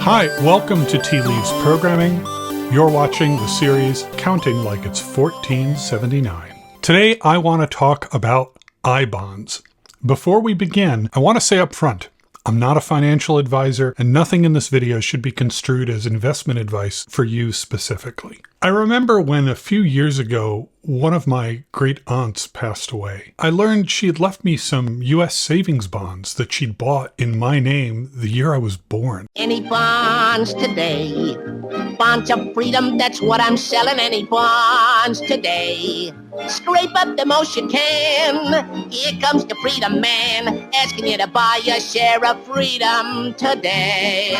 Hi, welcome to Tea Leaves Programming. You're watching the series Counting Like It's 1479. Today, I want to talk about I-bonds. Before we begin, I want to say up front, I'm not a financial advisor, and nothing in this video should be construed as investment advice for you specifically. I remember when a few years ago, one of my great aunts passed away. I learned she had left me some U.S. savings bonds that she'd bought in my name the year I was born. Any bonds today? Bonds of freedom, that's what I'm selling. Any bonds today? Scrape up the most you can. Here comes the freedom man, asking you to buy a share of freedom today.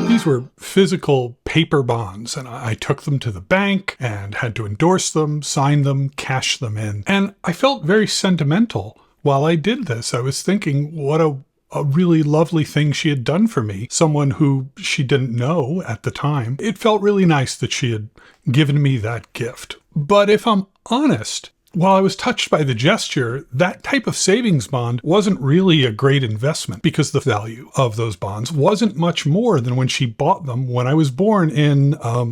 These were physical paper bonds, and I took them to the bank and had to endorse them, sign them, cash them in. And I felt very sentimental while I did this. I was thinking what a really lovely thing she had done for me, someone who she didn't know at the time. It felt really nice that she had given me that gift. But if I'm honest, while I was touched by the gesture, that type of savings bond wasn't really a great investment because the value of those bonds wasn't much more than when she bought them when I was born in, carry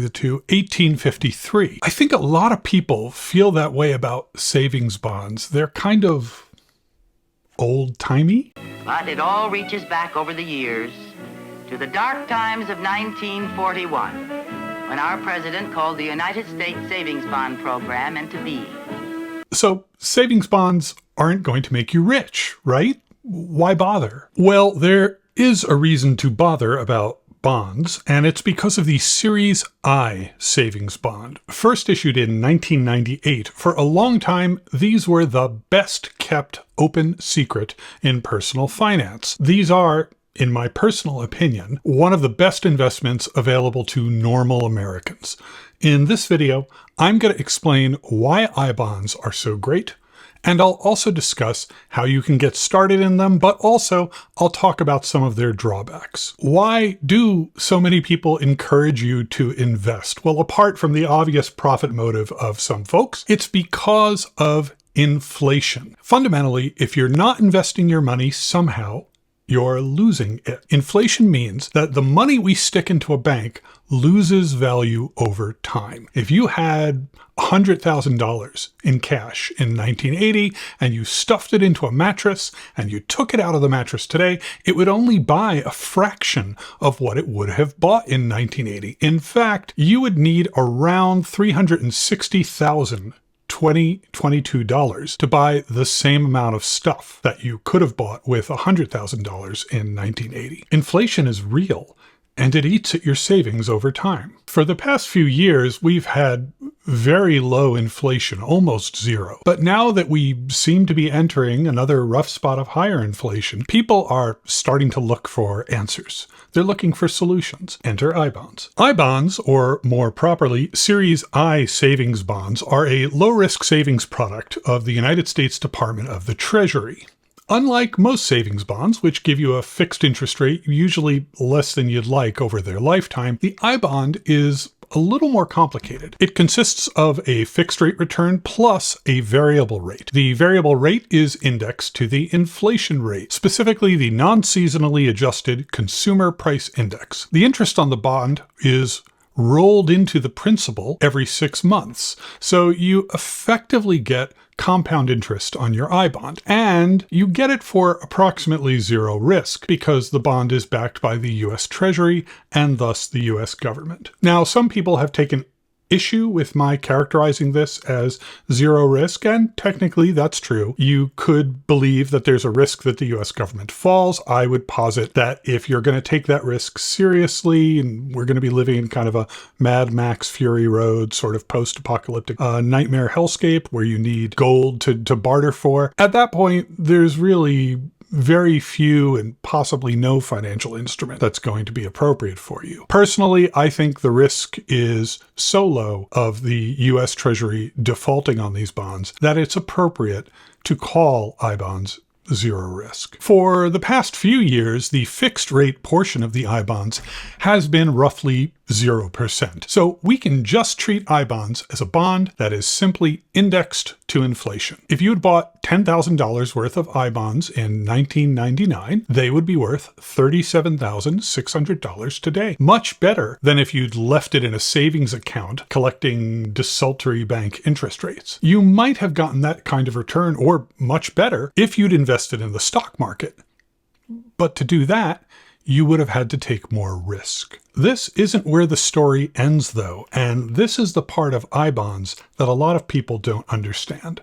the two, 1853. I think a lot of people feel that way about savings bonds. They're kind of old-timey. But it all reaches back over the years to the dark times of 1941, when our president called the United States Savings Bond Program into being. So savings bonds aren't going to make you rich, right? Why bother? Well, there is a reason to bother about bonds, and it's because of the Series I savings bond. First issued in 1998, for a long time, these were the best kept open secret in personal finance. These are, in my personal opinion, one of the best investments available to normal Americans. In this video, I'm going to explain why I-bonds are so great, and I'll also discuss how you can get started in them, but also I'll talk about some of their drawbacks. Why do so many people encourage you to invest? Well, apart from the obvious profit motive of some folks, it's because of inflation. Fundamentally, if you're not investing your money somehow, you're losing it. Inflation means that the money we stick into a bank loses value over time. If you had $100,000 in cash in 1980 and you stuffed it into a mattress and you took it out of the mattress today, it would only buy a fraction of what it would have bought in 1980. In fact, you would need around $360,000 $22 to buy the same amount of stuff that you could have bought with $100,000 in 1980. Inflation is real, and it eats at your savings over time. For the past few years, we've had very low inflation, almost zero. But now that we seem to be entering another rough spot of higher inflation, people are starting to look for answers. They're looking for solutions. Enter I-bonds. I-bonds, or more properly, Series I savings bonds, are a low-risk savings product of the United States Department of the Treasury. Unlike most savings bonds, which give you a fixed interest rate, usually less than you'd like over their lifetime, the I-bond is a little more complicated. It consists of a fixed rate return plus a variable rate. The variable rate is indexed to the inflation rate, specifically the non-seasonally adjusted consumer price index. The interest on the bond is rolled into the principal every 6 months. So you effectively get compound interest on your I-bond, and you get it for approximately zero risk because the bond is backed by the U.S. Treasury and thus the U.S. government. Now, some people have taken issue with my characterizing this as zero risk, and technically that's true. You could believe that there's a risk that the US government falls. I would posit that if you're going to take that risk seriously, and we're going to be living in kind of a Mad Max Fury Road sort of post-apocalyptic nightmare hellscape where you need gold to barter for, at that point, there's really very few and possibly no financial instrument that's going to be appropriate for you. Personally, I think the risk is so low of the U.S. Treasury defaulting on these bonds that it's appropriate to call I-bonds zero risk. For the past few years, the fixed rate portion of the I-bonds has been roughly 0%. So we can just treat I-bonds as a bond that is simply indexed to inflation. If you had bought $10,000 worth of I-bonds in 1999, they would be worth $37,600 today. Much better than if you'd left it in a savings account collecting desultory bank interest rates. You might have gotten that kind of return, or much better, if you'd invested in the stock market. But to do that, you would have had to take more risk. This isn't where the story ends, though, and this is the part of I-bonds that a lot of people don't understand.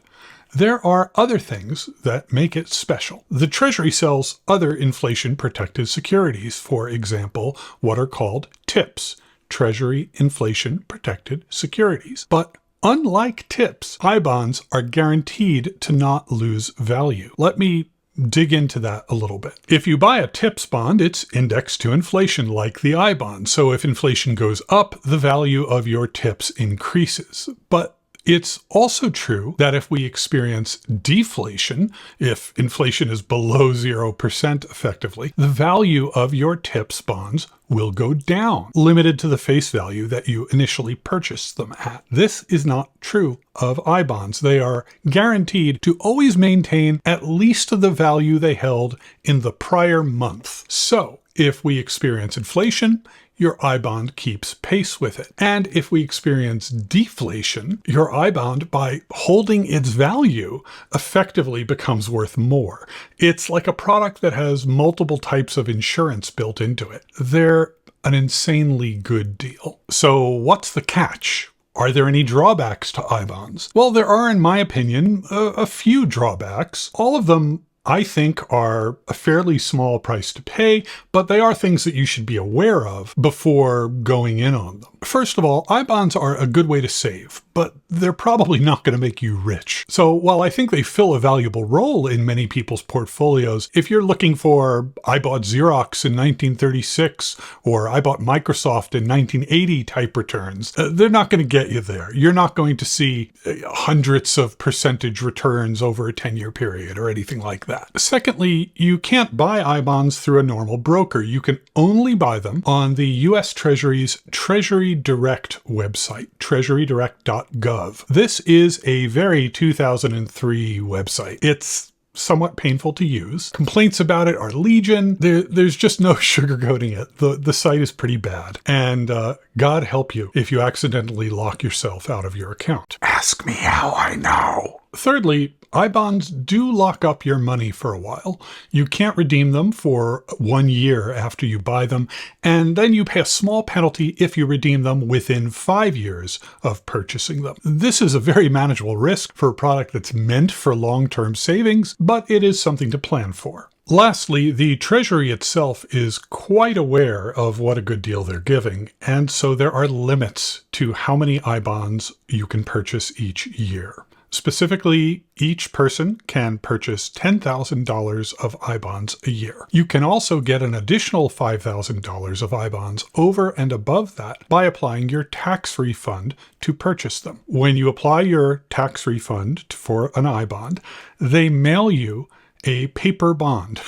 There are other things that make it special. The Treasury sells other inflation-protected securities, for example, what are called TIPS, Treasury Inflation Protected Securities. But unlike TIPS, I-bonds are guaranteed to not lose value. Let me dig into that a little bit. If you buy a TIPS bond, it's indexed to inflation like the I-bond. So if inflation goes up, the value of your TIPS increases. But it's also true that if we experience deflation, if inflation is below 0% effectively, the value of your TIPS bonds will go down, limited to the face value that you initially purchased them at. This is not true of I-bonds. They are guaranteed to always maintain at least the value they held in the prior month. So if we experience inflation, your I-bond keeps pace with it. And if we experience deflation, your I-bond, by holding its value, effectively becomes worth more. It's like a product that has multiple types of insurance built into it. They're an insanely good deal. So what's the catch? Are there any drawbacks to I-bonds? Well, there are, in my opinion, a few drawbacks. All of them, I think, are a fairly small price to pay, but they are things that you should be aware of before going in on them. First of all, I-bonds are a good way to save, but they're probably not going to make you rich. So while I think they fill a valuable role in many people's portfolios, if you're looking for I bought Xerox in 1936 or I bought Microsoft in 1980 type returns, they're not going to get you there. You're not going to see hundreds of percentage returns over a 10-year period or anything like that. Secondly, you can't buy I-bonds through a normal broker. You can only buy them on the U.S. Treasury's Treasury Direct website, treasurydirect.gov. This is a very 2003 website. It's somewhat painful to use. Complaints about it are legion. There's just no sugarcoating it. The site is pretty bad. And God help you if you accidentally lock yourself out of your account. Ask me how I know. Thirdly, I-bonds do lock up your money for a while. You can't redeem them for 1 year after you buy them, and then you pay a small penalty if you redeem them within 5 years of purchasing them. This is a very manageable risk for a product that's meant for long-term savings, but it is something to plan for. Lastly, the Treasury itself is quite aware of what a good deal they're giving, and so there are limits to how many I-bonds you can purchase each year. Specifically, each person can purchase $10,000 of I-bonds a year. You can also get an additional $5,000 of I-bonds over and above that by applying your tax refund to purchase them. When you apply your tax refund for an I-bond, they mail you a paper bond.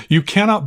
You can't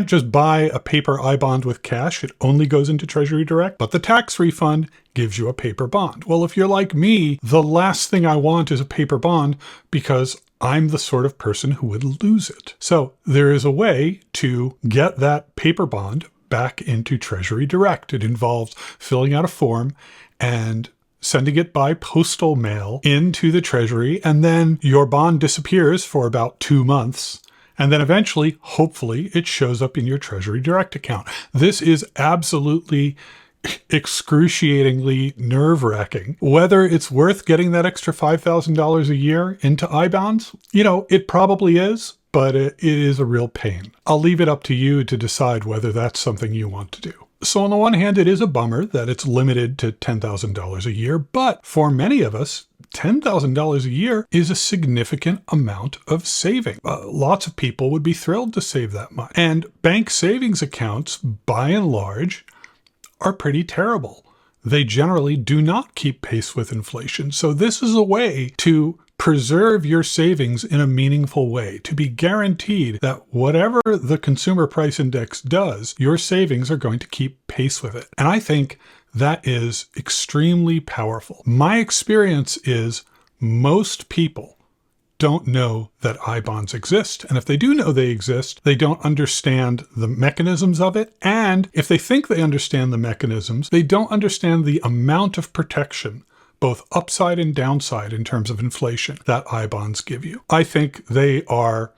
just buy a paper I-bond with cash. It only goes into Treasury Direct, but the tax refund gives you a paper bond. Well, if you're like me, the last thing I want is a paper bond because I'm the sort of person who would lose it. So there is a way to get that paper bond back into Treasury Direct. It involves filling out a form and sending it by postal mail into the Treasury, and then your bond disappears for about 2 months. And then eventually, hopefully, it shows up in your Treasury Direct account. This is absolutely excruciatingly nerve-wracking. Whether it's worth getting that extra $5,000 a year into I-bonds, it probably is, but it is a real pain. I'll leave it up to you to decide whether that's something you want to do. So on the one hand, it is a bummer that it's limited to $10,000 a year, but for many of us, $10,000 a year is a significant amount of saving. Lots of people would be thrilled to save that much. And bank savings accounts, by and large, are pretty terrible. They generally do not keep pace with inflation. So this is a way to preserve your savings in a meaningful way, to be guaranteed that whatever the consumer price index does, your savings are going to keep pace with it. And I think that is extremely powerful. My experience is most people don't know that I-bonds exist. And if they do know they exist, they don't understand the mechanisms of it. And if they think they understand the mechanisms, they don't understand the amount of protection, both upside and downside in terms of inflation, that I-bonds give you. I think they are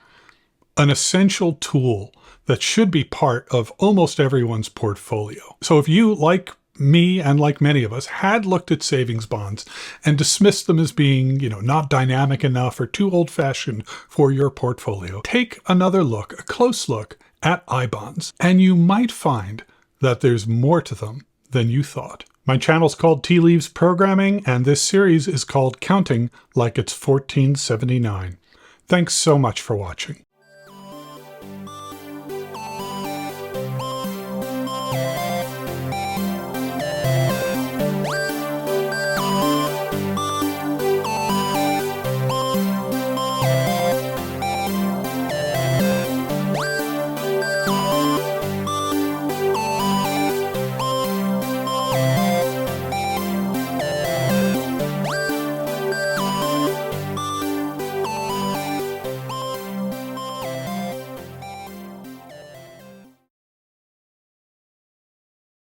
an essential tool that should be part of almost everyone's portfolio. So if you, like me and like many of us, had looked at savings bonds and dismissed them as being, not dynamic enough or too old-fashioned for your portfolio, take another look, a close look at I-bonds, and you might find that there's more to them than you thought. My channel's called Tea Leaves Programming, and this series is called Counting Like It's 1479. Thanks so much for watching.